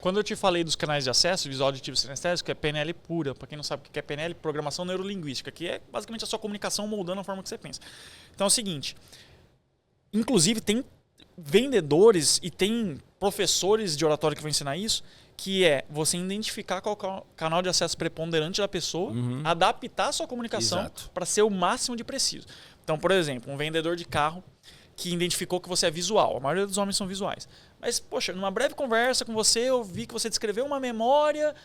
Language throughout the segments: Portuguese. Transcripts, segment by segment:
Quando eu te falei dos canais de acesso, visual auditivo sinestésico, que é PNL pura. Para quem não sabe o que é PNL, programação neurolinguística, que é basicamente a sua comunicação moldando a forma que você pensa. Então é o seguinte, inclusive tem vendedores e tem professores de oratória que vão ensinar isso, que é você identificar qual é o canal de acesso preponderante da pessoa, adaptar a sua comunicação para ser o máximo de preciso. Então, por exemplo, um vendedor de carro que identificou que você é visual. A maioria dos homens são visuais. Mas, poxa, numa breve conversa com você, eu vi que você descreveu uma memória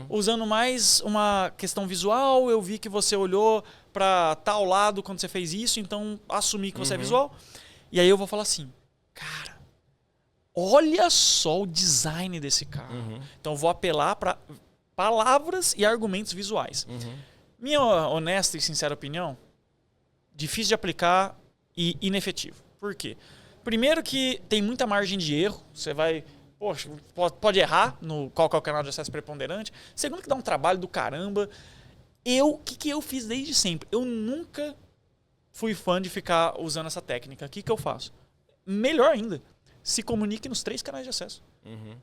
usando mais uma questão visual. Eu vi que você olhou para tal lado quando você fez isso, então assumi que você é visual. E aí eu vou falar assim, cara, olha só o design desse carro. Então eu vou apelar para palavras e argumentos visuais. Minha honesta e sincera opinião, difícil de aplicar e inefetivo. Por quê? Primeiro que tem muita margem de erro. Você vai... Poxa, pode errar no qual que é o canal de acesso preponderante. Segundo que dá um trabalho do caramba. O que eu fiz desde sempre? Eu nunca fui fã de ficar usando essa técnica. O que eu faço? Melhor ainda, se comunique nos 3 canais de acesso.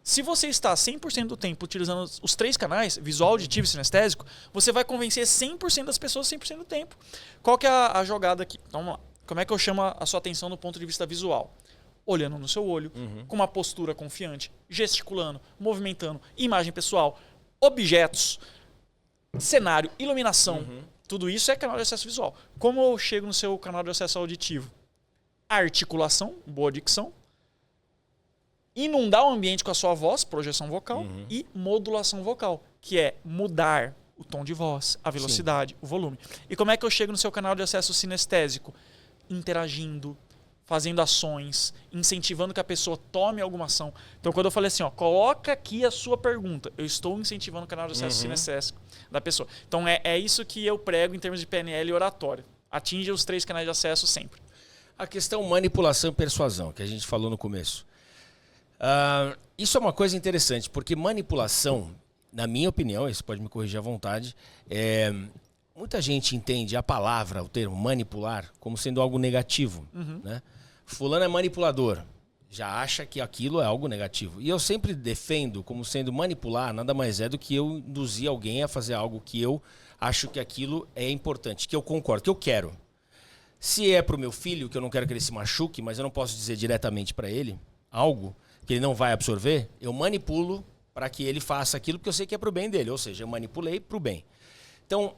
Se você está 100% do tempo utilizando os 3 canais, visual, auditivo e sinestésico, você vai convencer 100% das pessoas 100% do tempo. Qual que é a jogada aqui? Então vamos lá. Como é que eu chamo a sua atenção do ponto de vista visual? Olhando no seu olho, com uma postura confiante, gesticulando, movimentando, imagem pessoal, objetos, cenário, iluminação. Tudo isso é canal de acesso visual. Como eu chego no seu canal de acesso auditivo? Articulação, boa dicção. Inundar o ambiente com a sua voz, projeção vocal. E modulação vocal, que é mudar o tom de voz, a velocidade, o volume. E como é que eu chego no seu canal de acesso sinestésico? Interagindo, fazendo ações, incentivando que a pessoa tome alguma ação. Então, quando eu falei assim, ó, coloca aqui a sua pergunta, eu estou incentivando o canal de acesso sinestésico da pessoa. Então, é isso que eu prego em termos de PNL e oratória. Atinge os 3 canais de acesso sempre. A questão manipulação e persuasão, que a gente falou no começo. Isso é uma coisa interessante, porque manipulação, na minha opinião, isso pode me corrigir à vontade, muita gente entende a palavra, o termo manipular, como sendo algo negativo. Né? Fulano é manipulador, já acha que aquilo é algo negativo. E eu sempre defendo como sendo manipular, nada mais é do que eu induzir alguém a fazer algo que eu acho que aquilo é importante, que eu concordo, que eu quero. Se é para o meu filho, que eu não quero que ele se machuque, mas eu não posso dizer diretamente para ele algo que ele não vai absorver, eu manipulo para que ele faça aquilo porque eu sei que é para o bem dele. Ou seja, eu manipulei para o bem. Então,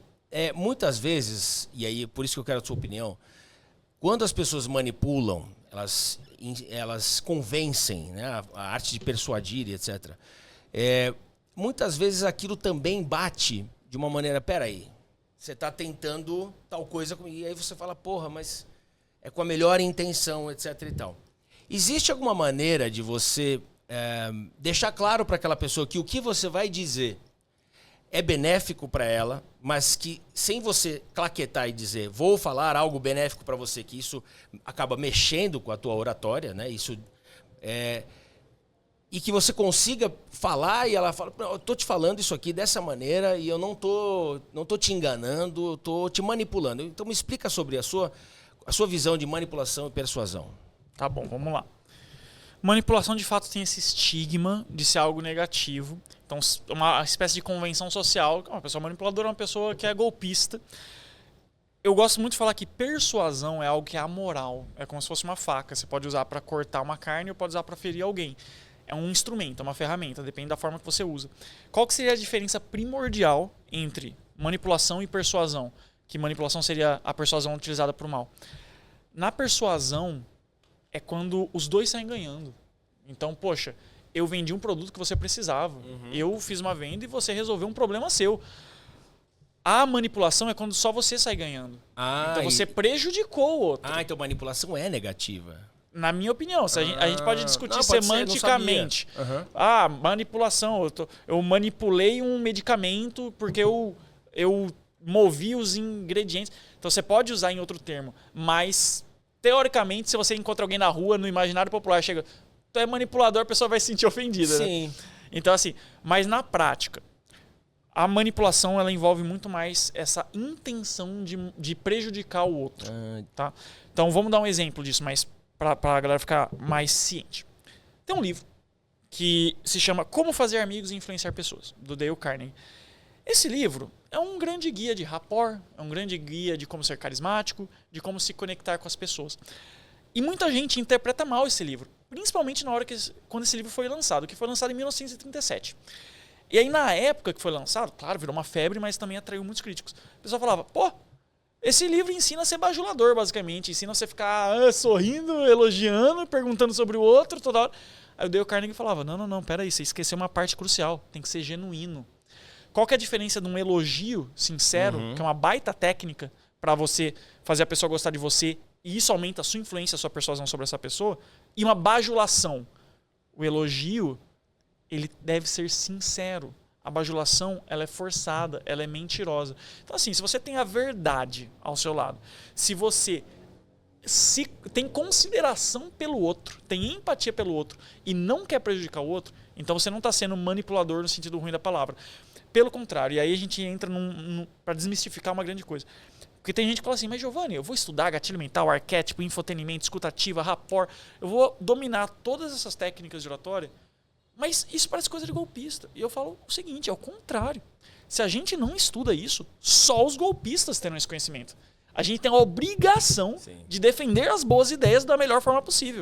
muitas vezes, e aí por isso que eu quero a sua opinião, quando as pessoas manipulam, elas convencem, né, a arte de persuadir, etc. Muitas vezes aquilo também bate de uma maneira, peraí, você está tentando tal coisa, e aí você fala, porra, mas é com a melhor intenção, etc. e tal. Existe alguma maneira de você deixar claro para aquela pessoa que o que você vai dizer é benéfico para ela, mas que sem você claquetar e dizer vou falar algo benéfico para você, que isso acaba mexendo com a tua oratória, né? E que você consiga falar e ela fala, eu tô te falando isso aqui dessa maneira e eu não tô te enganando, eu tô te manipulando. Então me explica sobre a sua visão de manipulação e persuasão. Tá bom, vamos lá. Manipulação, de fato, tem esse estigma de ser algo negativo. Então, uma espécie de convenção social. Uma pessoa manipuladora é uma pessoa que é golpista. Eu gosto muito de falar que persuasão é algo que é amoral. É como se fosse uma faca. Você pode usar para cortar uma carne ou pode usar para ferir alguém. É um instrumento, é uma ferramenta, depende da forma que você usa. Qual que seria a diferença primordial entre manipulação e persuasão? Que manipulação seria a persuasão utilizada para o mal. Na persuasão, é quando os dois saem ganhando. Então, poxa, eu vendi um produto que você precisava. Eu fiz uma venda e você resolveu um problema seu. A manipulação é quando só você sai ganhando. Então você prejudicou o outro. Então manipulação é negativa. Na minha opinião. A gente pode discutir semanticamente. Manipulação. Eu manipulei um medicamento porque eu movi os ingredientes. Então você pode usar em outro termo, mas teoricamente, se você encontra alguém na rua, no imaginário popular, chega, tu é manipulador, a pessoa vai se sentir ofendida. Sim. Né? Então, assim, mas na prática, a manipulação ela envolve muito mais essa intenção de prejudicar o outro. Tá? Então, vamos dar um exemplo disso, mas para a galera ficar mais ciente. Tem um livro que se chama Como Fazer Amigos e Influenciar Pessoas, do Dale Carnegie. Esse livro é um grande guia de rapport, é um grande guia de como ser carismático, de como se conectar com as pessoas. E muita gente interpreta mal esse livro, principalmente quando esse livro foi lançado, que foi lançado em 1937. E aí, na época que foi lançado, claro, virou uma febre, mas também atraiu muitos críticos. O pessoal falava, pô, esse livro ensina a ser bajulador, basicamente. Ensina você a ficar sorrindo, elogiando, perguntando sobre o outro toda hora. Aí o Dale Carnegie falava, não, peraí, você esqueceu uma parte crucial, tem que ser genuíno. Qual que é a diferença de um elogio sincero, que é uma baita técnica para você fazer a pessoa gostar de você, e isso aumenta a sua influência, a sua persuasão sobre essa pessoa, e uma bajulação? O elogio, ele deve ser sincero. A bajulação, ela é forçada, ela é mentirosa. Então, assim, se você tem a verdade ao seu lado, se você tem consideração pelo outro, tem empatia pelo outro e não quer prejudicar o outro, então você não está sendo manipulador no sentido ruim da palavra. Pelo contrário, e aí a gente entra para desmistificar uma grande coisa. Porque tem gente que fala assim, mas Giovanni, eu vou estudar gatilho mental, arquétipo, infotenimento, escutativa, rapport, eu vou dominar todas essas técnicas de oratória, mas isso parece coisa de golpista. E eu falo o seguinte, é o contrário. Se a gente não estuda isso, só os golpistas terão esse conhecimento. A gente tem a obrigação de defender as boas ideias da melhor forma possível.